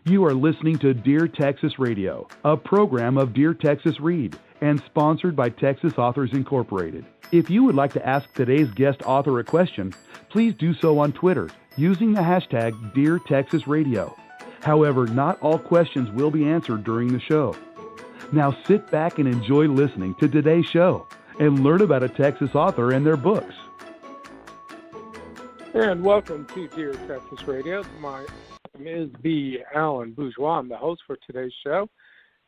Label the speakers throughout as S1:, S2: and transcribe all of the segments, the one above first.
S1: You are listening to Dear Texas Radio, a program of Dear Texas Read and sponsored by Texas Authors Incorporated. If you would like to ask today's guest author a question, please do so on Twitter using the hashtag Dear Texas Radio. However, not all questions will be answered during the show. Now sit back and enjoy listening to today's show and learn about a Texas author and their books.
S2: And welcome to Dear Texas Radio. My name is B. Alan Bourgeois. I'm the host for today's show.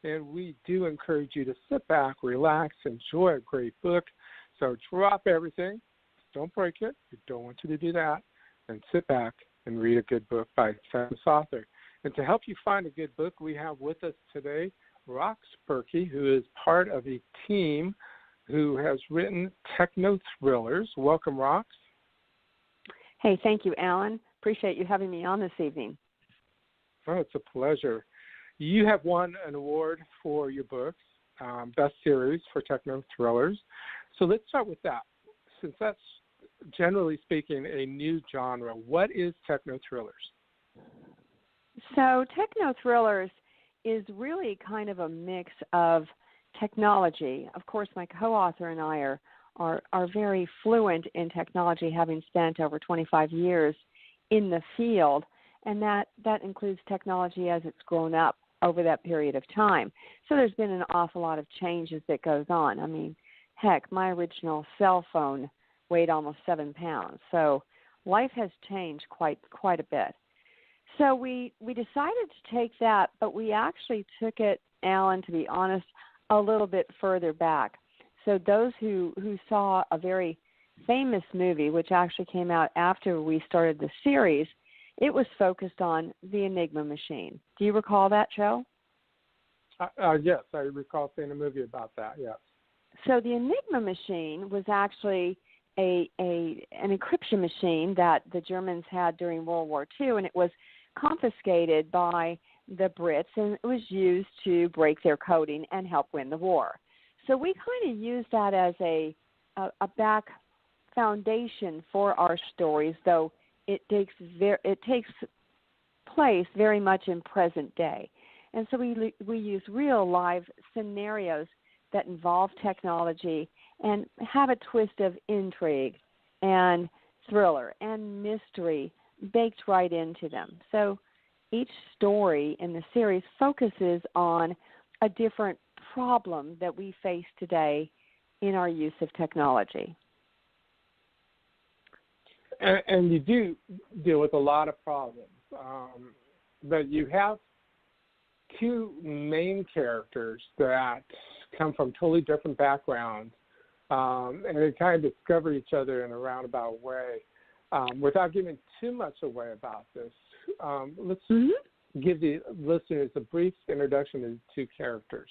S2: And we do encourage you to sit back, relax, enjoy a great book. So drop everything. Don't break it. We don't want you to do that. And sit back and read a good book by a famous author. And to help you find a good book, we have with us today Rox Burkey, who is part of a team who has written techno thrillers. Welcome, Rox.
S3: Hey, thank you, Alan. Appreciate you having me on this evening.
S2: Oh, it's a pleasure. You have won an award for your books, Best Series for Techno Thrillers. So let's start with that. Since that's, generally speaking, a new genre, what is techno thrillers?
S3: So techno thrillers is really kind of a mix of technology. Of course, my co-author and I are very fluent in technology, having spent over 25 years in the field, and that includes technology as it's grown up over that period of time. So there's been an awful lot of changes that goes on. I mean, heck, my original cell phone weighed almost 7 pounds. So life has changed quite a bit. So we decided to take that, but we actually took it, Alan, to be honest, a little bit further back. So those who saw a very famous movie, which actually came out after we started the series, it was focused on the Enigma machine. Do you recall that show?
S2: Yes, I recall seeing a movie about that, yes.
S3: So the Enigma machine was actually an encryption machine that the Germans had during World War II, and it was confiscated by the Brits, and it was used to break their coding and help win the war. So we kind of used that as a back foundation for our stories, though it takes place very much in present day. And so we use real live scenarios that involve technology and have a twist of intrigue and thriller and mystery baked right into them. So each story in the series focuses on a different problem that we face today in our use of technology.
S2: And you do deal with a lot of problems, but you have two main characters that come from totally different backgrounds, and they kind of discover each other in a roundabout way. Without giving too much away about this, let's give the listeners a brief introduction to the two characters.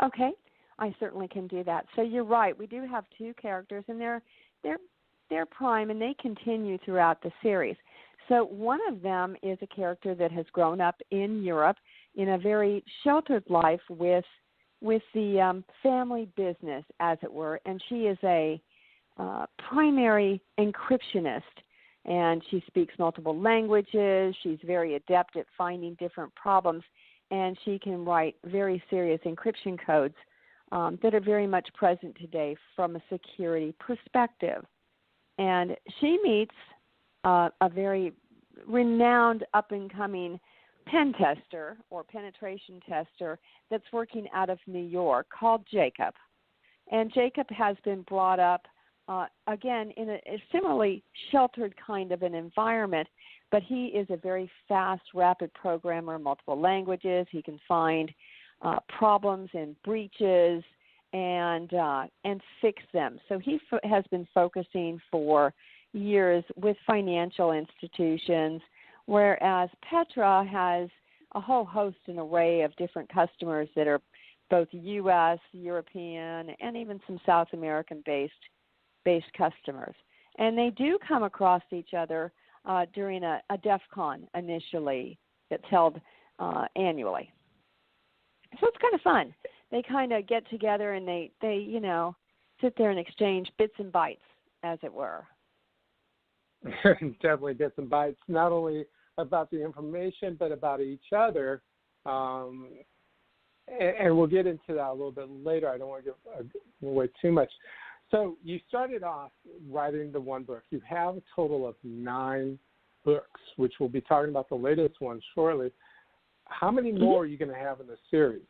S3: Okay, I certainly can do that. So you're right. We do have two characters, and they're prime, and they continue throughout the series. So one of them is a character that has grown up in Europe in a very sheltered life with the family business, as it were, and she is a primary encryptionist, and she speaks multiple languages. She's very adept at finding different problems, and she can write very serious encryption codes that are very much present today from a security perspective. And she meets a very renowned up-and-coming pen tester or penetration tester that's working out of New York called Jacob. And Jacob has been brought up, again, in a similarly sheltered kind of an environment, but he is a very fast, rapid programmer, multiple languages. He can find problems and breaches and fix them. So he has been focusing for years with financial institutions, whereas Petra has a whole host and array of different customers that are both U.S., European, and even some South American-based customers. And they do come across each other during a DEF CON initially that's held annually. So it's kind of fun. They kind of get together and they sit there and exchange bits and bytes, as it were.
S2: Definitely bits and bytes, not only about the information, but about each other. And we'll get into that a little bit later. I don't want to give away too much. So you started off writing the one book. You have a total of 9 books, which we'll be talking about the latest one shortly. How many more are you going to have in the series?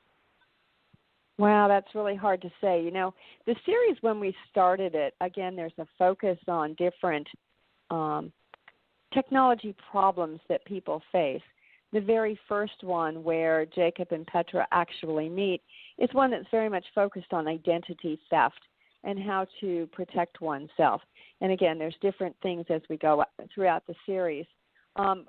S3: Wow, that's really hard to say. You know, the series, when we started it, again, there's a focus on different technology problems that people face. The very first one, where Jacob and Petra actually meet, is one that's very much focused on identity theft and how to protect oneself. And again, there's different things as we go throughout the series. The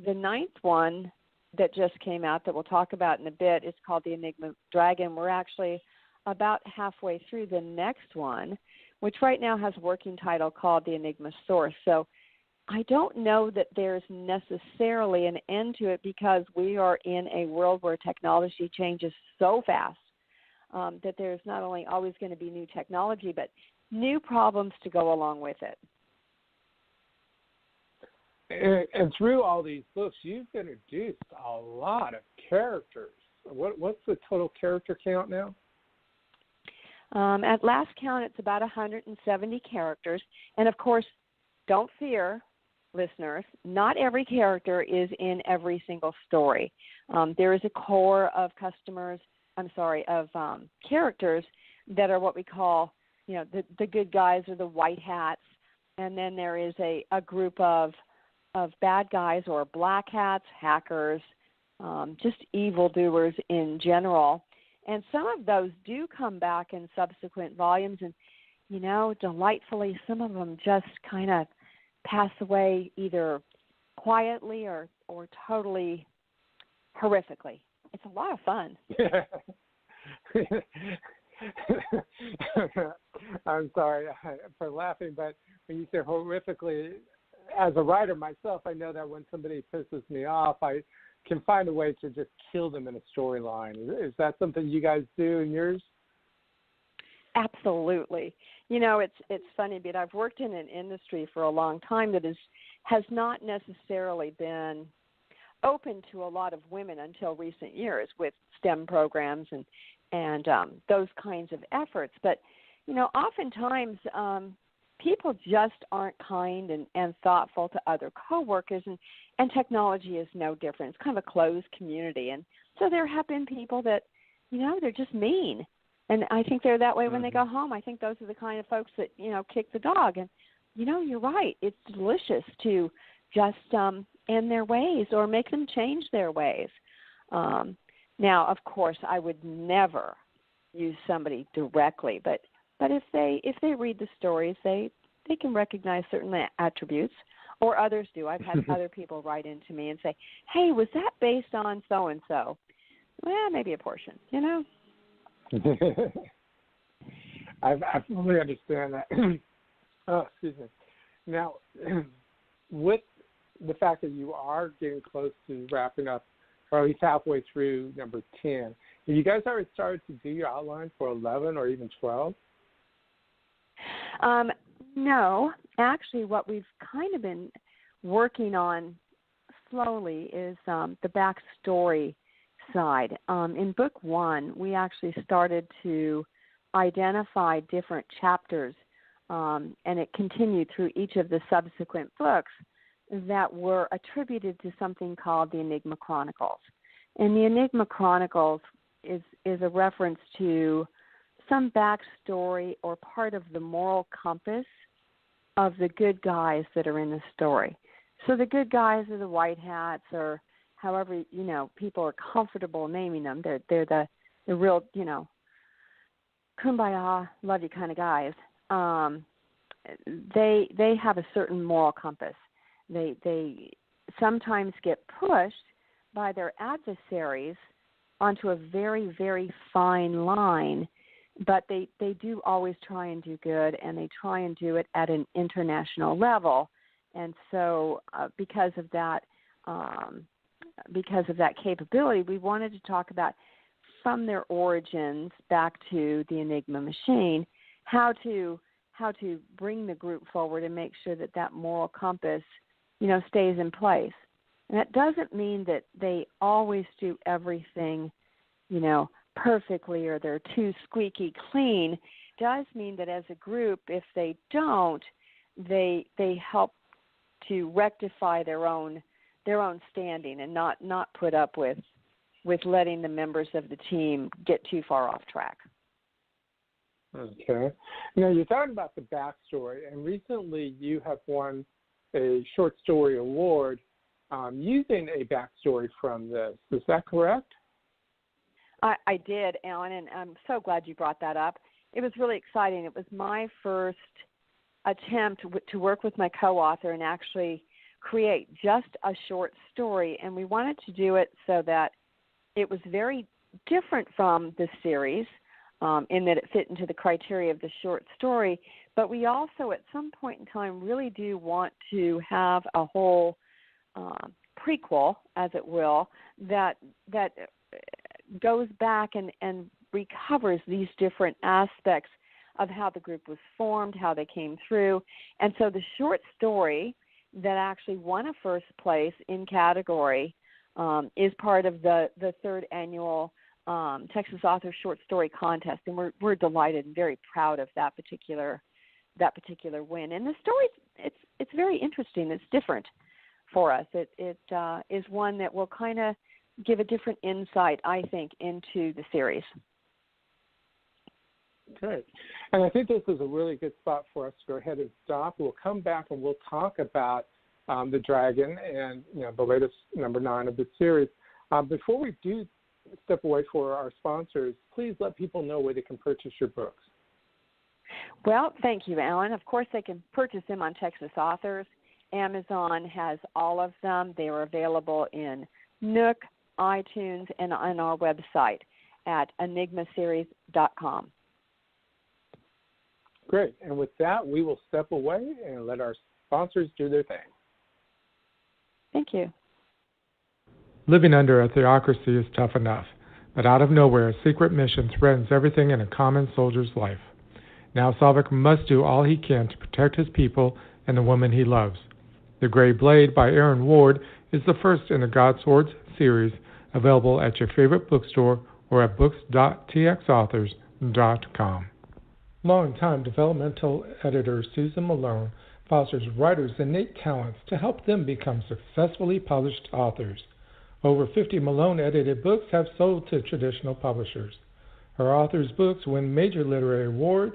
S3: 9th one that just came out that we'll talk about in a bit is called The Enigma Dragon. We're actually about halfway through the next one, which right now has a working title called The Enigma Source. So I don't know that there's necessarily an end to it, because we are in a world where technology changes so fast that there's not only always going to be new technology, but new problems to go along with it.
S2: And through all these books, you've introduced a lot of characters. What's the total character count now?
S3: At last count, it's about 170 characters. And, of course, don't fear, listeners, not every character is in every single story. There is a core of characters that are what we call, the good guys or the white hats. And then there is a group of bad guys or black hats, hackers, just evildoers in general. And some of those do come back in subsequent volumes. And, delightfully, some of them just kind of pass away either quietly or totally horrifically. It's a lot of fun.
S2: I'm sorry for laughing, but when you say horrifically, as a writer myself, I know that when somebody pisses me off, I can find a way to just kill them in a storyline. Is that something you guys do in yours?
S3: Absolutely. It's funny, but I've worked in an industry for a long time that has not necessarily been open to a lot of women until recent years with STEM programs and those kinds of efforts. But, oftentimes people just aren't kind and thoughtful to other coworkers, and technology is no different. It's kind of a closed community. And so there have been people that, they're just mean. And I think they're that way when they go home. I think those are the kind of folks that, kick the dog. And, you're right. It's delicious to just end their ways or make them change their ways. Now, of course, I would never use somebody directly, but if they read the stories, they can recognize certain attributes, or others do. I've had other people write into me and say, hey, was that based on so-and-so? Well, maybe a portion,
S2: I fully understand that. Oh, excuse me. Now, with the fact that you are getting close to wrapping up, or at least halfway through number 10, have you guys already started to do your outline for 11 or even 12?
S3: No. Actually, what we've kind of been working on slowly is the backstory side. In book 1, we actually started to identify different chapters, and it continued through each of the subsequent books that were attributed to something called the Enigma Chronicles. And the Enigma Chronicles is a reference to some backstory or part of the moral compass of the good guys that are in the story. So the good guys are the white hats, or however, people are comfortable naming them. They're the real, kumbaya, love you kind of guys. They have a certain moral compass. They sometimes get pushed by their adversaries onto a very, very fine line, but they do always try and do good, and they try and do it at an international level. And so because of that capability, we wanted to talk about, from their origins back to the Enigma machine, how to bring the group forward and make sure that moral compass, stays in place. And that doesn't mean that they always do everything, perfectly or they're too squeaky clean. It does mean that as a group, if they don't, they help to rectify their own standing and not put up with letting the members of the team get too far off track.
S2: Okay. Now, you're talking about the backstory, and recently you have won a short story award using a backstory from this. Is that correct?
S3: I did, Alan, and I'm so glad you brought that up. It was really exciting. It was my first attempt to work with my co-author and actually create just a short story, and we wanted to do it so that it was very different from the series in that it fit into the criteria of the short story, but we also at some point in time really do want to have a whole prequel, as it will, that goes back and recovers these different aspects of how the group was formed, how they came through. And so the short story that actually won a first place in category is part of the third annual Texas Author Short Story Contest, and we're delighted and very proud of that particular win. And the story, it's very interesting. It's different for us. It is one that will kind of give a different insight, I think, into the series.
S2: Great. And I think this is a really good spot for us to go ahead and stop. We'll come back and we'll talk about the Dragon and the latest number 9 of the series. Before we do step away for our sponsors, please let people know where they can purchase your books.
S3: Well, thank you, Alan. Of course, they can purchase them on Texas Authors. Amazon has all of them. They are available in Nook, iTunes, and on our website at enigmaseries.com.
S2: Great. And with that, we will step away and let our sponsors do their thing.
S3: Thank you.
S4: Living under a theocracy is tough enough, but out of nowhere, a secret mission threatens everything in a common soldier's life. Now Salvik must do all he can to protect his people and the woman he loves. The Gray Blade by Aaron Ward is the first in the God Swords series, available at your favorite bookstore or at books.txauthors.com. Longtime developmental editor Susan Malone fosters writers' innate talents to help them become successfully published authors. Over 50 Malone-edited books have sold to traditional publishers. Her authors' books win major literary awards,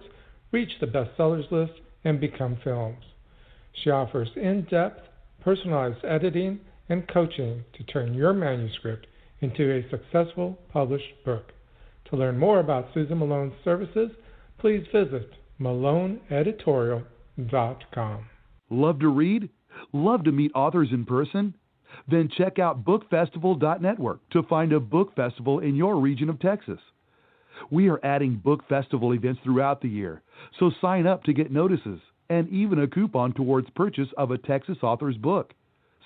S4: reach the bestsellers list, and become films. She offers in-depth, personalized editing and coaching to turn your manuscript into a successful published book. To learn more about Susan Malone's services, please visit maloneeditorial.com.
S1: Love to read? Love to meet authors in person? Then check out bookfestival.network to find a book festival in your region of Texas. We are adding book festival events throughout the year, so sign up to get notices and even a coupon towards purchase of a Texas author's book.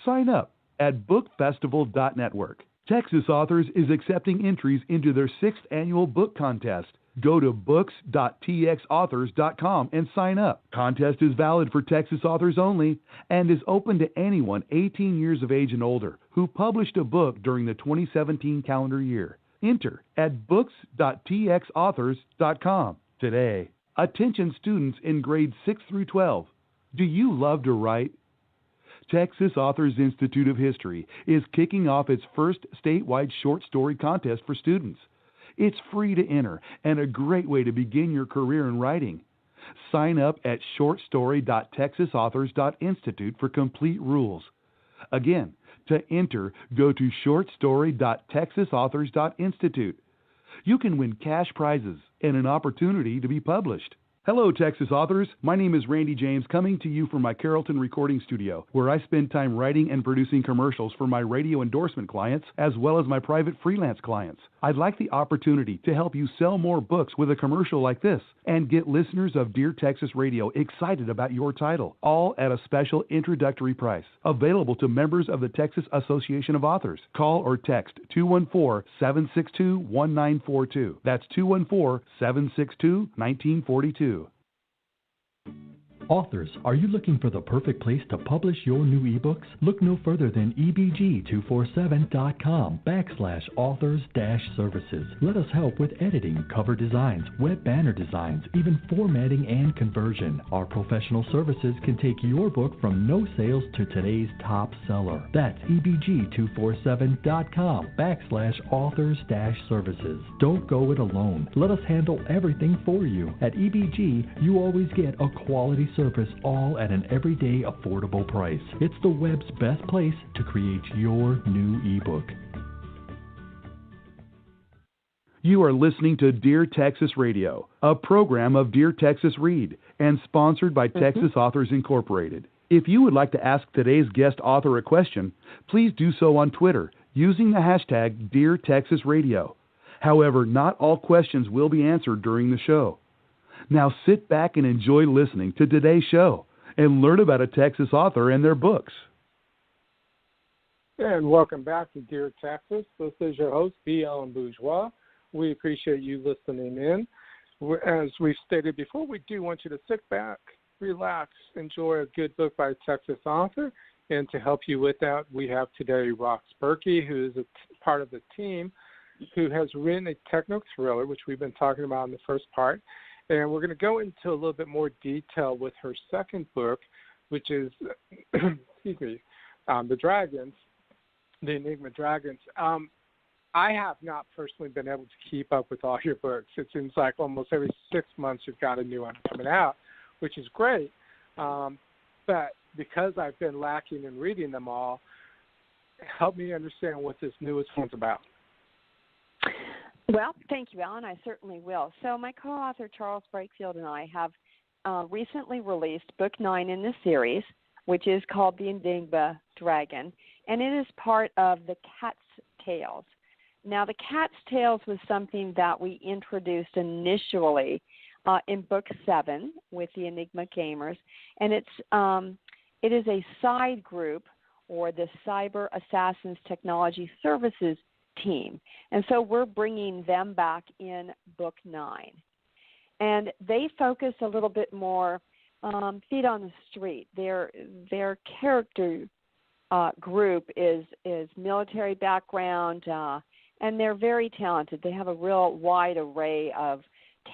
S1: Sign up at bookfestival.network. Texas Authors is accepting entries into their 6th annual book contest. Go to books.txauthors.com and sign up. Contest is valid for Texas authors only and is open to anyone 18 years of age and older who published a book during the 2017 calendar year. Enter at books.txauthors.com today. Attention students in grades 6 through 12. Do you love to write? Texas Authors Institute of History is kicking off its first statewide short story contest for students. It's free to enter and a great way to begin your career in writing. Sign up at shortstory.texasauthors.institute for complete rules. Again, to enter, go to shortstory.texasauthors.institute. You can win cash prizes and an opportunity to be published. Hello, Texas authors. My name is Randy James, coming to you from my Carrollton recording studio, where I spend time writing and producing commercials for my radio endorsement clients, as well as my private freelance clients. I'd like the opportunity to help you sell more books with a commercial like this and get listeners of Dear Texas Radio excited about your title, all at a special introductory price, available to members of the Texas Association of Authors. Call or text 214-762-1942. That's 214-762-1942.
S5: Authors, are you looking for the perfect place to publish your new ebooks? Look no further than ebg247.com/authors-services. Let us help with editing, cover designs, web banner designs, even formatting and conversion. Our professional services can take your book from no sales to today's top seller. That's ebg247.com/authors-services. Don't go it alone. Let us handle everything for you. At EBG, you always get a quality service, all at an everyday affordable price. It's the web's best place to create your new ebook.
S1: You are listening to Dear Texas Radio, a program of Dear Texas Read and sponsored by Texas Authors Incorporated. If you would like to ask today's guest author a question, please do so on Twitter using the hashtag Dear Texas Radio. However, not all questions will be answered during the show. Now sit back and enjoy listening to today's show and learn about a Texas author and their books.
S2: And welcome back to Dear Texas. This is your host, B. Alan Bourgeois. We appreciate you listening in. As we've stated before, we do want you to sit back, relax, enjoy a good book by a Texas author. And to help you with that, we have today Rox Burkey, who is a part of the team, who has written a techno thriller, which we've been talking about in the first part. And we're going to go into a little bit more detail with her second book, which is, the Dragons, the Enigma Dragons. I have not personally been able to keep up with all your books. It seems like almost every 6 months you've got a new one coming out, which is great. But because I've been lacking in reading them all, help me understand what this newest one's about.
S3: Well, thank you, Alan. I certainly will. So my co-author, Charles Brakefield, and I have recently released Book 9 in this series, which is called The Enigma Dragon, and it is part of the Cat's Tales. Now, the Cat's Tales was something that we introduced initially in Book 7 with the Enigma Gamers, and it is a side group, or the Cyber Assassins Technology Services team. And so we're bringing them back in Book 9. And they focus a little bit more feet on the street. Their character group is military background, and they're very talented. They have a real wide array of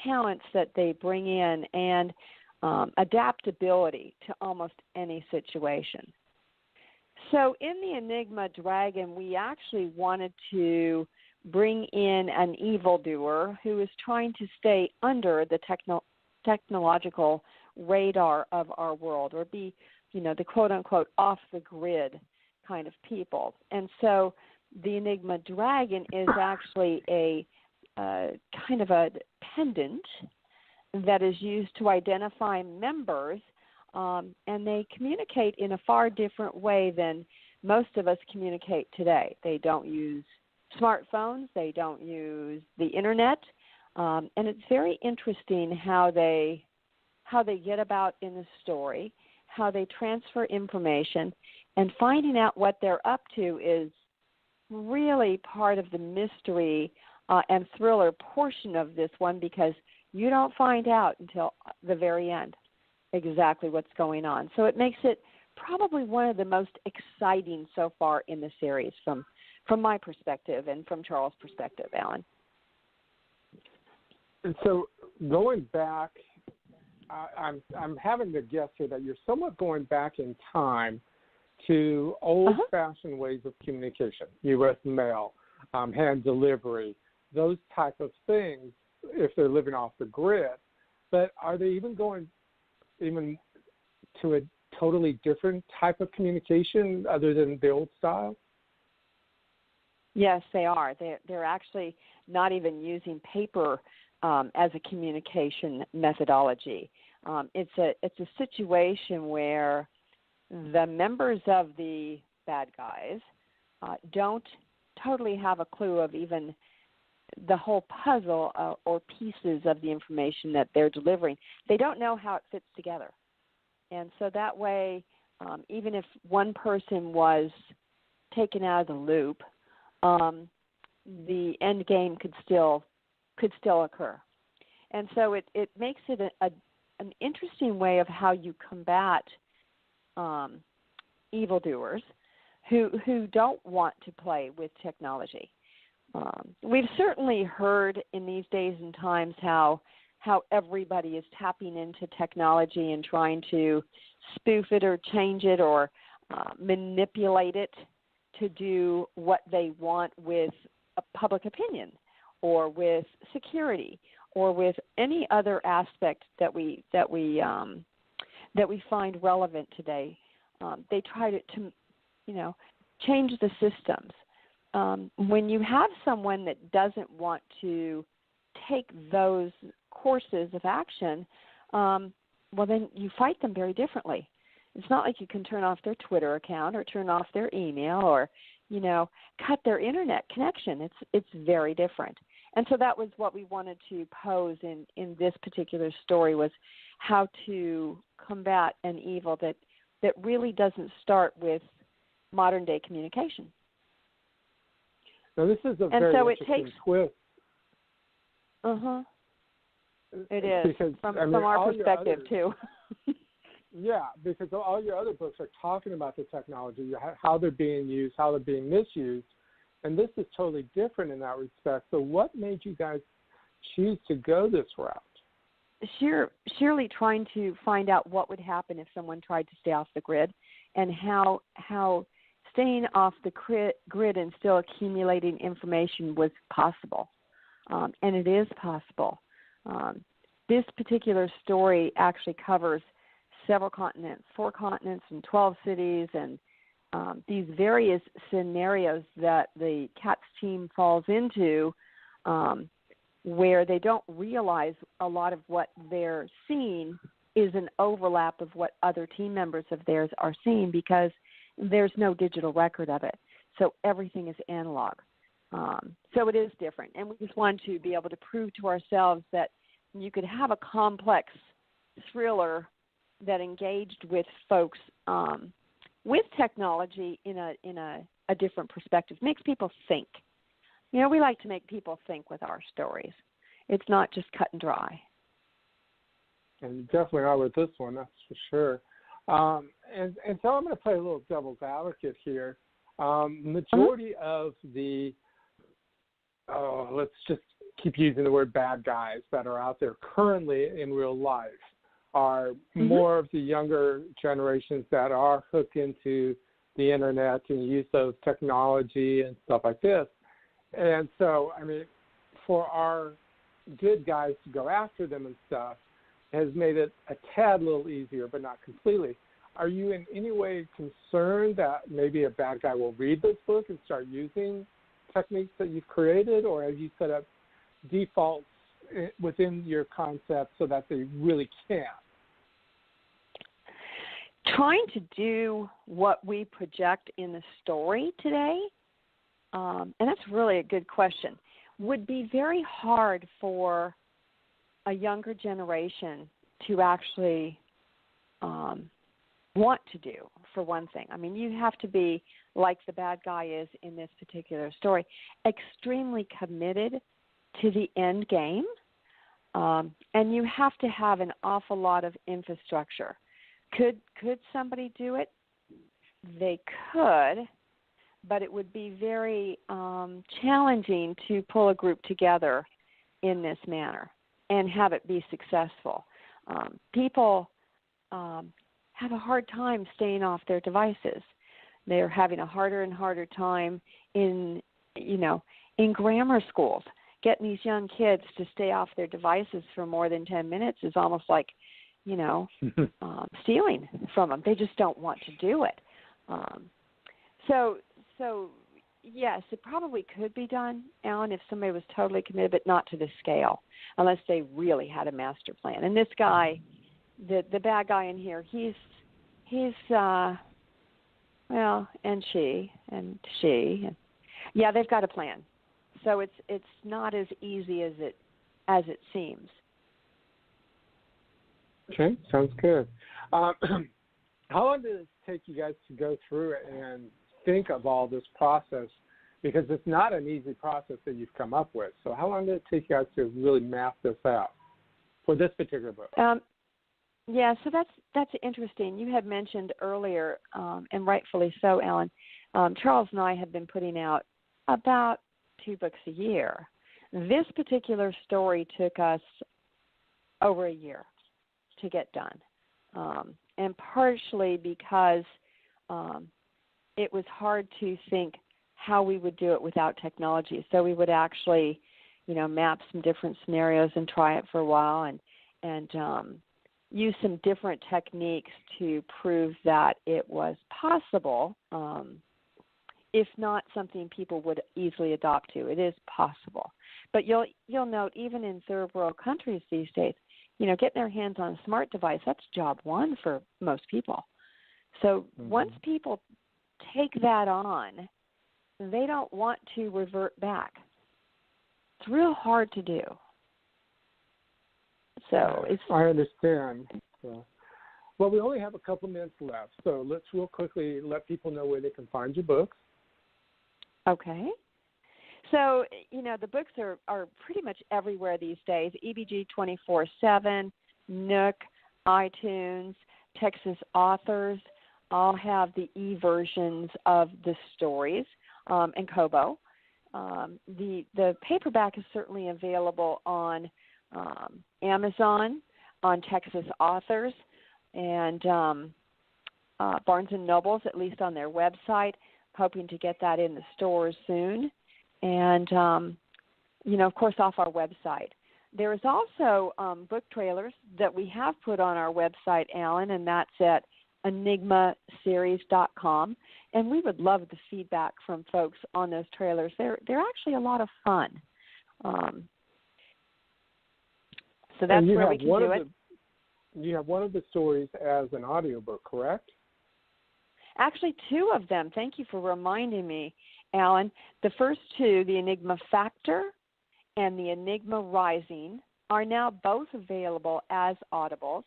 S3: talents that they bring in, and adaptability to almost any situation. So in the Enigma Dragon, we actually wanted to bring in an evildoer who is trying to stay under the technological radar of our world, or be, the quote-unquote off-the-grid kind of people. And so the Enigma Dragon is actually a kind of a pendant that is used to identify members, and they communicate in a far different way than most of us communicate today. They don't use smartphones. They don't use the internet. And it's very interesting how they get about in the story, how they transfer information, and finding out what they're up to is really part of the mystery and thriller portion of this one, because you don't find out until the very end exactly what's going on. So it makes it probably one of the most exciting so far in the series from my perspective and from Charles' perspective, Alan.
S2: And so going back, I'm having to guess here that you're somewhat going back in time to old-fashioned ways of communication, U.S. mail, hand delivery, those type of things, if they're living off the grid. But are they even going to a totally different type of communication other than the old style?
S3: Yes, they are. They're actually not even using paper as a communication methodology. It's a situation where the members of the bad guys don't totally have a clue of even the whole puzzle or pieces of the information that they're delivering. They don't know how it fits together. And so that way, even if one person was taken out of the loop, the end game could still occur. And so it makes it an interesting way of how you combat evildoers who don't want to play with technology. We've certainly heard in these days and times how everybody is tapping into technology and trying to spoof it or change it or manipulate it to do what they want with a public opinion or with security or with any other aspect that we find relevant today. They try to change the systems. When you have someone that doesn't want to take those courses of action, well, then you fight them very differently. It's not like you can turn off their Twitter account or turn off their email or, cut their internet connection. It's very different. And so that was what we wanted to pose in this particular story, was how to combat an evil that really doesn't start with modern-day communication.
S2: Now, this is a very interesting twist.
S3: Uh-huh. It is, from our perspective, too.
S2: Yeah, because all your other books are talking about the technology, how they're being used, how they're being misused, and this is totally different in that respect. So what made you guys choose to go this route?
S3: Surely trying to find out what would happen if someone tried to stay off the grid, and how staying off the grid and still accumulating information was possible. And it is possible. This particular story actually covers several continents, 4 continents and 12 cities, and these various scenarios that the CATS team falls into, where they don't realize a lot of what they're seeing is an overlap of what other team members of theirs are seeing, because there's no digital record of it. So everything is analog. So it is different. And we just want to be able to prove to ourselves that you could have a complex thriller that engaged with folks with technology in a different perspective, makes people think. We like to make people think with our stories. It's not just cut and dry.
S2: And you definitely are with this one, that's for sure. And so I'm going to play a little devil's advocate here. Majority of the, let's just keep using the word bad guys that are out there currently in real life are more of the younger generations that are hooked into the internet and use those technology and stuff like this. And so, for our good guys to go after them and stuff has made it a tad little easier, but not completely. Are you in any way concerned that maybe a bad guy will read this book and start using techniques that you've created, or have you set up defaults within your concept so that they really can't?
S3: Trying to do what we project in the story today, and that's really a good question, would be very hard for a younger generation to actually want to do, for one thing. You have to be, like the bad guy is in this particular story, extremely committed to the end game, and you have to have an awful lot of infrastructure. Could somebody do it? They could, but it would be very challenging to pull a group together in this manner and have it be successful. People have a hard time staying off their devices. They're having a harder and harder time in grammar schools. Getting these young kids to stay off their devices for more than 10 minutes is almost like, stealing from them. They just don't want to do it. So yes, it probably could be done, Alan, if somebody was totally committed, but not to this scale, unless they really had a master plan. And this guy, the bad guy in here, he's and she, yeah, they've got a plan. So it's not as easy as it seems.
S2: Okay, sounds good. How long did it take you guys to go through it and think of all this process? Because it's not an easy process that you've come up with. So how long did it take you guys to really map this out for this particular book?
S3: Yeah, so that's interesting. You had mentioned earlier, and rightfully so, Alan. Charles and I have been putting out about 2 books a year. This particular story took us over a year to get done, and partially because it was hard to think how we would do it without technology. So we would actually, map some different scenarios and try it for a while, and use some different techniques to prove that it was possible, if not something people would easily adopt to. It is possible. But you'll note, even in third world countries these days, getting their hands on a smart device, that's job one for most people. So once people take that on, they don't want to revert back. It's real hard to do. So
S2: I understand. Well, we only have a couple minutes left, so let's real quickly let people know where they can find your books.
S3: Okay. So, the books are pretty much everywhere these days. EBG 24/7, Nook, iTunes, Texas Authors all have the e-versions of the stories, and Kobo. The paperback is certainly available on Amazon, on Texas Authors, and Barnes & Noble's, at least on their website. Hoping to get that in the stores soon. And, of course, off our website. There is also book trailers that we have put on our website, Alan, and that's at enigmaseries.com. And we would love the feedback from folks on those trailers. They're actually a lot of fun. So that's where we can do it.
S2: You have one of the stories as an audiobook, correct?
S3: Actually, 2 of them. Thank you for reminding me, Alan. The first 2, the Enigma Factor and the Enigma Rising, are now both available as audibles.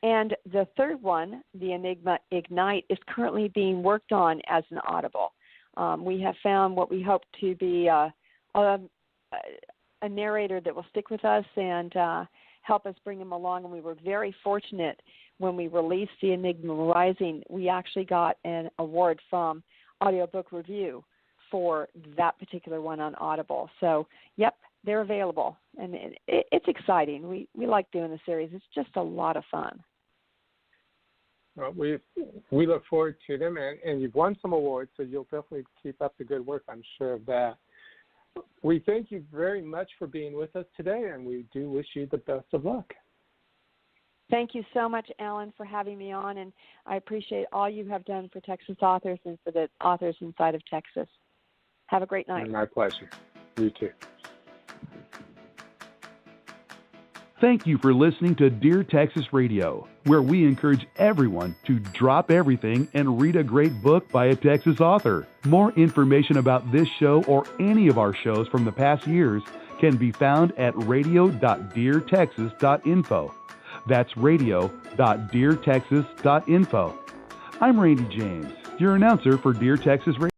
S3: And the third one, the Enigma Ignite, is currently being worked on as an audible. We have found what we hope to be a narrator that will stick with us and help us bring them along. And we were very fortunate when we released the Enigma Rising. We actually got an award from Audiobook Review for that particular one on Audible. So, yep, they're available. And it's exciting. We like doing the series. It's just a lot of fun.
S2: Well, we look forward to them, and you've won some awards, so you'll definitely keep up the good work, I'm sure of that. We thank you very much for being with us today, and we do wish you the best of luck.
S3: Thank you so much, Alan, for having me on, and I appreciate all you have done for Texas authors and for the authors inside of Texas. Have a great night.
S2: My pleasure. You too.
S1: Thank you for listening to Dear Texas Radio, where we encourage everyone to drop everything and read a great book by a Texas author. More information about this show or any of our shows from the past years can be found at radio.deartexas.info. That's radio.deartexas.info. I'm Randy James, your announcer for Dear Texas Radio.